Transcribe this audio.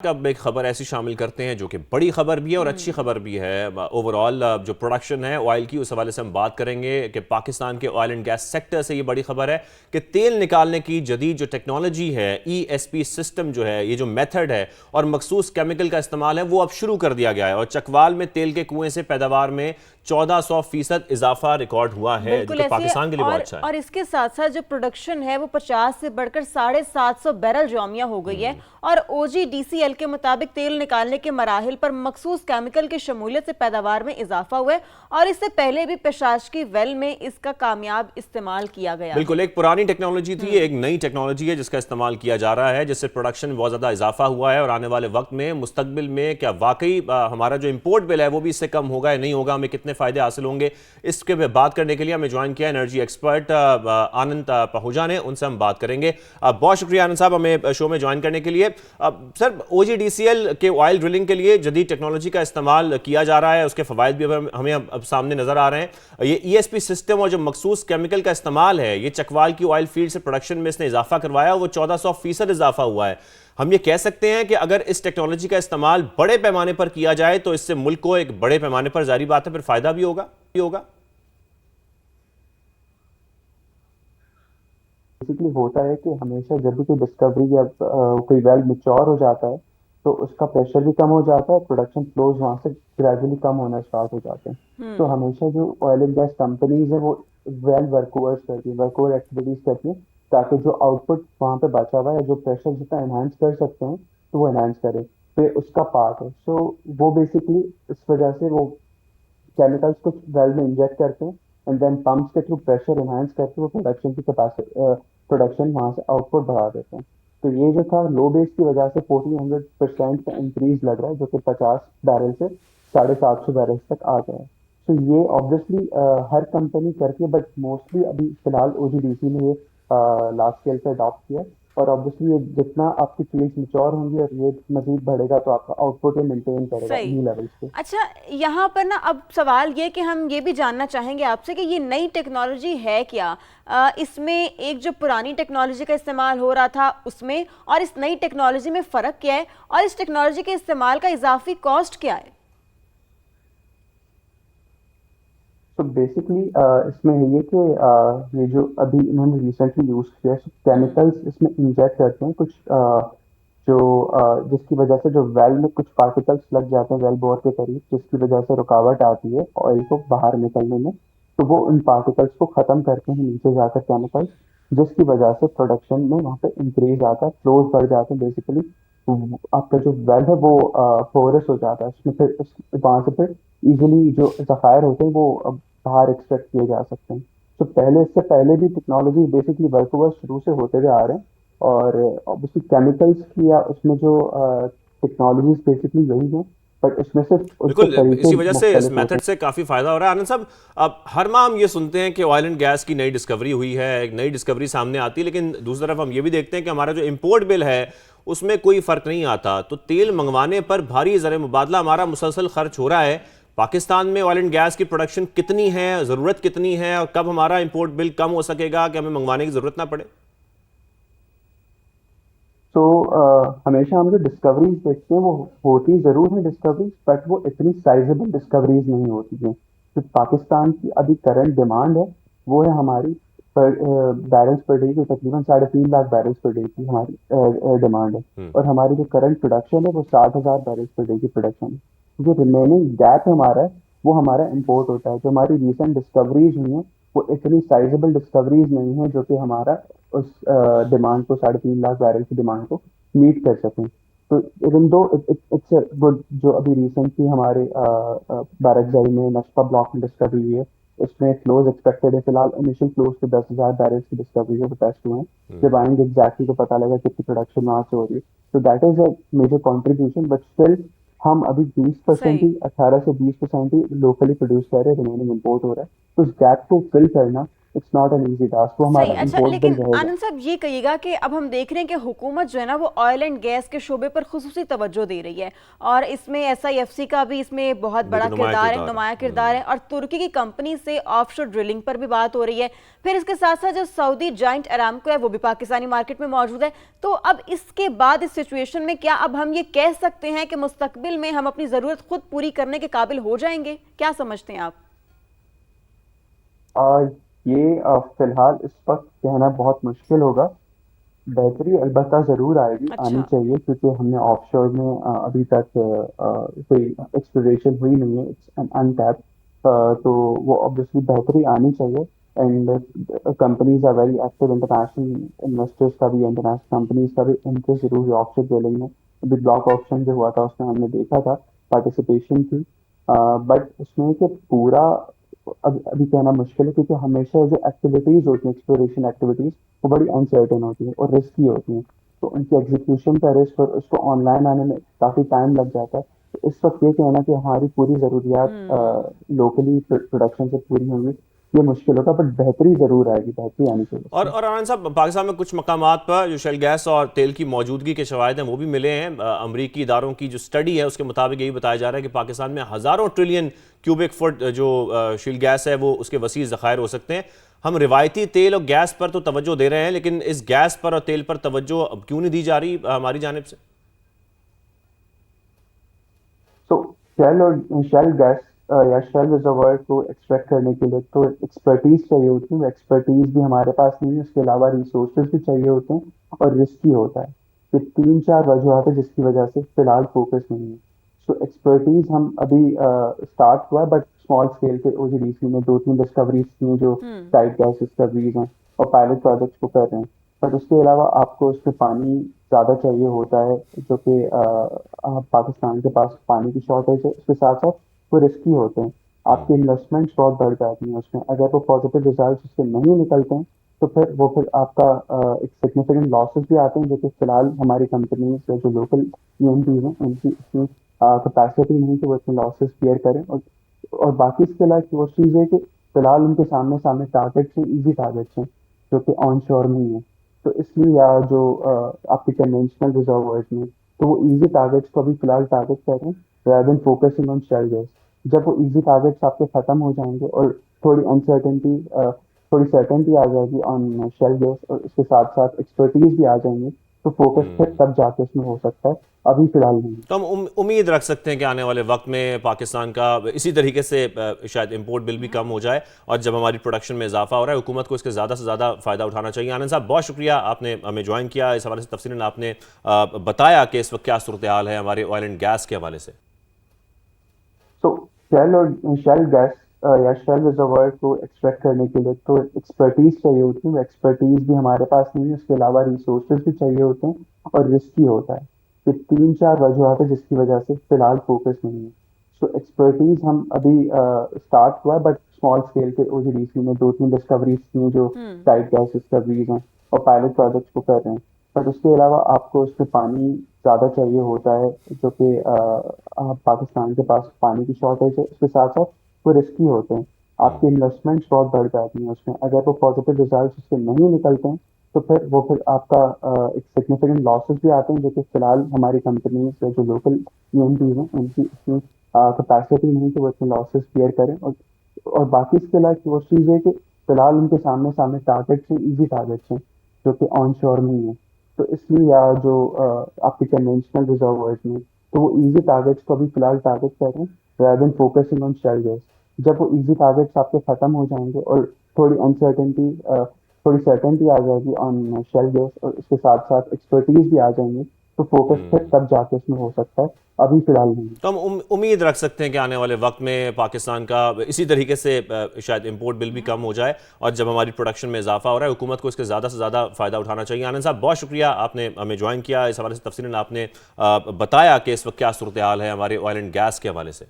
अब एक खबर ऐसी शामिल करते हैं जो कि बड़ी खबर भी है और अच्छी खबर भी है। ओवरऑल जो प्रोडक्शन है ऑयल की, उस हवाले से हम बात करेंगे कि पाकिस्तान के ऑयल एंड गैस सेक्टर से ये बड़ी खबर है कि तेल निकालने की जदीद जो टेक्नोलॉजी है, ESP सिस्टम जो है, ये जो मेथड है और मखसूस केमिकल का इस्तेमाल है, वो अब शुरू कर दिया गया है। और चकवाल में तेल के कुएं से पैदावार में 1400% इजाफा रिकॉर्ड हुआ है, जो कि पाकिस्तान के लिए बहुत अच्छा है। और इसके साथ साथ जो प्रोडक्शन है वो 50 से बढ़कर 750 बैरल यौमिया हो गई है। और OGDCL के मुताबिक तेल निकालने के मराहिल पर मखसूस केमिकल की शमूलियत से पैदावार में इजाफा हुआ है। और इससे पहले भी पेशाश की वेल में इसका कामयाब इस्तेमाल किया गया। बिल्कुल, एक पुरानी टेक्नोलॉजी थी, एक नई टेक्नोलॉजी है जिसका इस्तेमाल किया जा रहा है, जिससे प्रोडक्शन बहुत ज़्यादा इजाफा हुआ है। और आने वाले वक्त में मुस्तकबिल में क्या वाकई हमारा जो इंपोर्ट बिल है वो भी इससे कम होगा या नहीं होगा, हमें कितने फ़ायदे हासिल होंगे, इसके बात करने के लिए हमें ज्वाइन किया एनर्जी एक्सपर्ट आनंद पहुजा ने। उनसे हम बात करेंगे। बहुत शुक्रिया आनंद साहब हमें शो में ज्वाइन करने के लिए। सर, OGDCL के ऑयल ड्रिलिंग के लिए जदीद टेक्नोलॉजी का इस्तेमाल किया जा रहा है, उसके फ़वाइद भी हमें अब सामने नज़र आ रहे हैं। ये ESP सिस्टम और जो मखसूस केमिकल का इस्तेमाल है, ये चकवाल की ऑयल फील्ड से प्रोडक्शन में इसने इजाफा करवाया, वो 1400% इजाफा हुआ है। हम ये कह सकते हैं कि अगर इस टेक्नोलॉजी का इस्तेमाल बड़े पैमाने पर किया जाए तो इससे मुल्क को एक बड़े पैमाने पर, जारी बात है, फिर फायदा भी होगा। बेसिकली होता है कि हमेशा जब भी कोई डिस्कवरी या कोई वेल मैच्योर हो जाता है तो उसका प्रेशर भी कम हो जाता है, प्रोडक्शन फ्लोज वहां से ग्रेजुअली कम होना स्टार्ट हो जाते हैं। तो हमेशा जो ऑयल एंड गैस कंपनीज है वो वेल वर्कओवर्स करती है, वर्कओवर एक्टिविटीज करती है, ताकि जो आउटपुट वहां पे बचा हुआ है, जो प्रेशर जितना एनहांस कर सकते हैं तो वो एनहांस करे, तो ये उसका पार्ट है। सो वो बेसिकली इस वजह से वो केमिकल्स कुछ वेल में इंजेक्ट करते हैं एंड देन पंप्स के थ्रू प्रेशर एनहांस करके वो प्रोडक्शन की कैपेसिटी, प्रोडक्शन वहां से आउटपुट बढ़ा देते हैं। तो ये जो था लो बेस की वजह से 1400% का इंक्रीज लग रहा है, जो कि 50 बैरल से 750 बैरल तक आ गया है। तो ये ऑब्वियसली हर कंपनी करती है, बट मोस्टली अभी फिलहाल OGDC ने ये लार्ज स्केल पे अडॉप्ट किया है। और ऑब्वियसली ये जितना आपकी फील्ड मैच्योर होंगी और ये मजीद बढ़ेगा तो आपका आउटपुट ये मेंटेन करेगा इन्हीं लेवल्स पे। अच्छा, यहाँ पर ना अब सवाल ये कि हम ये भी जानना चाहेंगे आपसे कि ये नई टेक्नोलॉजी है क्या? इसमें एक जो पुरानी टेक्नोलॉजी का इस्तेमाल हो रहा था उसमें और इस नई टेक्नोलॉजी में फ़र्क क्या है, और इस टेक्नोलॉजी के इस्तेमाल का इजाफी कॉस्ट क्या है? तो बेसिकली इसमें है ये कि ये जो अभी इन्होंने रिसेंटली यूज किया है, केमिकल्स इसमें इंजेक्ट करते हैं कुछ, जो जिसकी वजह से जो वेल में कुछ पार्टिकल्स लग जाते हैं वेल बोर के करीब, जिसकी वजह से रुकावट आती है ऑयल को बाहर निकलने में। तो वो उन पार्टिकल्स को खत्म करते हैं नीचे जाकर केमिकल्स, जिसकी वजह से प्रोडक्शन में वहाँ पे इंक्रीज आता है, फ्लोज बढ़ जाते हैं। बेसिकली आपका जो वेल है वो पोरस हो जाता है, उसमें फिर वहां से फिर इजिली जो जखायर होते हैं वो बाहर एक्सट्रैक्ट किए जा सकते हैं। तो पहले, इससे पहले भी टेक्नोलॉजी बेसिकली वर्कओवर शुरू से होते हुए आ रहे हैं। और ऑब्वियसली केमिकल्स की या उसमें जो टेक्नोलॉजीज बेसिकली यही है, बट उसमें से उसके बिल्कुल, तरीके इसी वजह से इस मुख्तलिफ होते मेथड हैं। से काफ़ी फ़ायदा हो रहा है। आनंद साहब, अब हर माह हम ये सुनते हैं कि ऑयल एंड गैस की नई डिस्कवरी हुई है, एक नई डिस्कवरी सामने आती है, लेकिन दूसरी तरफ हम ये भी देखते हैं कि हमारा जो इंपोर्ट बिल है उसमें कोई फ़र्क नहीं आता। तो तेल मंगवाने पर भारी ज़र मुबादला हमारा मुसलसल खर्च हो रहा है। पाकिस्तान में ऑयल एंड गैस की प्रोडक्शन कितनी है, ज़रूरत कितनी है, और कब हमारा इंपोर्ट बिल कम हो सकेगा कि हमें मंगवाने की ज़रूरत ना पड़े? तो हमेशा हम जो डिस्कवरीज देखते हैं वो होती जरूर है डिस्कवरीज, बट वो इतनी साइजेबल डिस्कवरीज नहीं होती हैं। तो पाकिस्तान की अभी करंट डिमांड है वो है हमारी बैरल्स पर डे की तकरीबन 3.5 लाख बैरल्स पर डे की हमारी डिमांड है। और हमारी जो करंट प्रोडक्शन है वो 60,000 बैरल्स पर डे की प्रोडक्शन है। जो रिमेनिंग गैप हमारा है वो हमारा इंपोर्ट होता है। जो हमारी रिसेंट डिस्कवरीज हुई हैं वो इतनी साइजेबल डिस्कवरीज नहीं है जो कि हमारा उस डिमांड को, 3.5 लाख बैरल की डिमांड को मीट कर सकें। तो इवन दो इट्स गुड, जो अभी रिसेंटली हमारे बारकजाई में नशपा ब्लॉक में डिस्कवरी हुई है, उसमें फ्लोज एक्सपेक्टेड है। फिलहाल इनिशियल फ्लोज पे 10,000 बैरल्स की डिस्कवरी है, वो टेस्ट हुए हैं। जब आएंगे एग्जैक्टली तो पता लगा कितनी प्रोडक्शन वहां से हो रही है। तो that is a major contribution, but still हम अभी 20% ही, 18 से 20% ही लोकली प्रोड्यूस कर रहे हैं, रिमेनिंग इम्पोर्ट हो रहा है। तो उस गैप को फिल करना it's not an easy task, वो सही। हमारा अच्छा, इम्पोर्ट बिल लेकिन रहेगा। आनंद साहब ये कहिएगा कि अब हम देख रहे हैं कि हुकूमत जो है ना वो ऑयल एंड गैस के शोबे पर खुसूसी तवज्जो दे रही है, और इसमें SIFC का भी इसमें बहुत बड़ा किरदार है, नुमाया किरदार है, और तुर्की की कंपनी से ऑफशोर ड्रिलिंग पर भी बात हो रही है। फिर इसके साथ साथ जो सऊदी जॉइंट अरामको है वो भी पाकिस्तानी मार्केट में मौजूद है। तो अब इसके बाद इस सिचुएशन में क्या अब हम ये कह सकते हैं कि मुस्तकबिल में हम अपनी ज़रूरत खुद पूरी करने के काबिल हो जाएंगे? क्या समझते हैं आप? ये फिलहाल इस वक्त कहना बहुत मुश्किल होगा। बेहतरी अलबत्ता ज़रूर आएगी, आनी अच्छा। चाहिए, क्योंकि हमने ऑफशोर में अभी तक कोई एक्सप्लोरेशन हुई नहीं है, इट्स अनटैप्ड। तो वो ऑब्वियसली बेहतरी आनी चाहिए। And companies are very active, international investors का भी, इंटरनेशनल कंपनीज का भी इंटरेस्ट जरूर है ऑफशोर ड्रिलिंग में। अभी ब्लॉक ऑप्शन जो हुआ था उसमें हमने देखा था पार्टिसिपेशन थी, बट उसमें कि पूरा अभी कहना मुश्किल है, क्योंकि हमेशा जो एक्टिविटीज होती हैं, एक्सप्लोरेशन एक्टिविटीज, वो बड़ी अनसर्टेन होती है और रिस्की होती हैं। तो उनकी एग्जीक्यूशन का रिस्क और उसको ऑनलाइन आने में काफ़ी टाइम लग जाता है। तो इस वक्त ये कहना कि हमारी पूरी ज़रूरियात लोकली प्रोडक्शन से पूरी होंगी, ये मुश्किल होगा, बट बेहतरी ज़रूर आएगी, बेहतरी आनी चाहिए उसमें। और आनंद साहब, पाकिस्तान में कुछ मकामात पर जो शेल गैस और तेल की मौजूदगी के शवाहिद हैं वो भी मिले हैं। अमरीकी इदारों की जो स्टडी है उसके मुताबिक यही बताया जा रहा है कि पाकिस्तान में हज़ारों ट्रिलियन क्यूबिक फुट जो शेल गैस है वो उसके वसी ज़खायर हो सकते हैं। हम रिवायती तेल और गैस पर तो तवज्जो दे रहे हैं, लेकिन इस गैस पर और तेल पर तवज्जो अब क्यों नहीं दी जा रही हमारी जानिब से? तो शेल गैस या शेल रिजर्वायर को एक्सट्रैक्ट करने के लिए तो एक्सपर्टीज चाहिए होती है, एक्सपर्टीज भी हमारे पास नहीं है। उसके अलावा रिसोर्सेज भी चाहिए होते हैं और रिस्की होता है। ये तीन चार वजूहत है जिसकी वजह से फिलहाल फोकस नहीं है। सो एक्सपर्टीज हम अभी स्टार्ट हुआ है, बट स्मॉल स्केल के OGDC में 2-3 डिस्कवरीज की जो टाइट गैस डिस्कवरीज हैं और पायलट प्रोजेक्ट्स को कर रहे हैं। बट उसके अलावा आपको उसमें पानी ज़्यादा चाहिए होता है, जो कि पाकिस्तान के पास पानी की शॉर्टेज है। उसके साथ साथ वो रिस्की होते हैं, आपकी इन्वेस्टमेंट्स बहुत बढ़ जाती हैं उसमें। अगर वो पॉजिटिव रिजल्ट उसके नहीं निकलते हैं तो फिर आपका एक सिग्निफिकेंट लॉसेस भी आते हैं, जो कि फिलहाल हमारी कंपनीज जो लोकल EMPs हैं उनकी इतनी कैपेसिटी नहीं कि वो इतने लॉसेस बियर करें। और बाकी इसके अलावा एक वो चीज़ है कि फिलहाल उनके सामने सामने टारगेट्स हैं, ईजी टारगेट्स हैं, जो कि ऑन शोर नहीं है। तो इसलिए या जो आपके कन्वेंशनल रिजर्वायर्स में, तो वो इजी टारगेट्स को अभी फिलहाल टारगेट कर रहे हैं rather than focusing on shell gas. जब वो इजी टारगेट्स आपके खत्म हो जाएंगे और थोड़ी अनसर्टेनिटी थोड़ी सर्टेनिटी आ जाएगी ऑन शेल गैस, और उसके साथ साथ एक्सपर्टीज भी आ जाएंगे, तो फोकस फिर तब जाके उसमें हो सकता है, अभी फिलहाल नहीं। तो हम उम्मीद रख सकते हैं कि आने वाले वक्त में पाकिस्तान का इसी तरीके से शायद इंपोर्ट बिल भी कम हो जाए, और जब हमारी प्रोडक्शन में इजाफा हो रहा है हुकूमत को इसके ज़्यादा से ज़्यादा फ़ायदा उठाना चाहिए। आनंद साहब, बहुत शुक्रिया, आपने हमें ज्वाइन किया, इस हवाले से तफसीलन आपने बताया कि इस वक्त क्या सूरत हाल है हमारे ऑयल एंड गैस के हवाले से। तो शेल गैस या शेल रिजर्वायर को एक्सट्रैक्ट करने के लिए तो एक्सपर्टीज चाहिए होती है, एक्सपर्टीज भी हमारे पास नहीं है। उसके अलावा रिसोर्सेज भी चाहिए होते हैं और रिस्की होता है। ये तीन चार वजूहत है जिसकी वजह से फिलहाल फोकस नहीं है। सो एक्सपर्टीज हम अभी स्टार्ट हुआ है, बट स्मॉल स्केल के OGDC में 2-3 डिस्कवरीज की जो टाइट गैस डिस्कवरीज हैं और पायलट प्रोजेक्ट्स को कर रहे हैं। बट उसके अलावा आपको उसमें पानी ज़्यादा चाहिए होता है, जो कि पाकिस्तान के पास पानी की शॉर्टेज है। उसके साथ साथ वो रिस्की होते हैं, आपकी इन्वेस्टमेंट्स बहुत बढ़ जाती हैं उसमें। अगर वो पॉजिटिव रिजल्ट उसके नहीं निकलते हैं तो फिर आपका एक सिग्निफिकेंट लॉसेस भी आते हैं, जो कि फिलहाल हमारी कंपनीज जो लोकल EMPs हैं उनकी इतनी कैपेसिटी नहीं कि वो इतने लॉसेस बियर करें। और बाकी इसके अलावा वो चीज़ है कि फिलहाल उनके सामने सामने टारगेट्स हैं, ईजी टारगेट्स हैं, जो कि ऑन शोर नहीं है। तो इसलिए या जो आपके कन्वेंशनल रिजर्वायर्स में, तो वो इजी टारगेट्स को अभी फिलहाल टारगेट कर रहे हैं rather than focusing on shell gas. जब वो इजी टारगेट्स आपके खत्म हो जाएंगे और थोड़ी अनसर्टेनिटी थोड़ी सर्टेनिटी आ जाएगी ऑन शेल गैस, और उसके साथ साथ एक्सपर्टीज भी आ जाएंगे, तो फोकस फिर तब जाके उसमें हो सकता है, अभी फिलहाल नहीं। तो हम उम्मीद रख सकते हैं कि आने वाले वक्त में पाकिस्तान का इसी तरीके से शायद इंपोर्ट बिल भी कम हो जाए, और जब हमारी प्रोडक्शन में इजाफा हो रहा है हुकूमत को इसके ज़्यादा से ज़्यादा फ़ायदा उठाना चाहिए। आनंद साहब, बहुत शुक्रिया, आपने हमें ज्वाइन किया, इस हवाले से तफसीलन आपने बताया कि इस वक्त क्या सूरत हाल है हमारे ऑयल एंड गैस के हवाले से।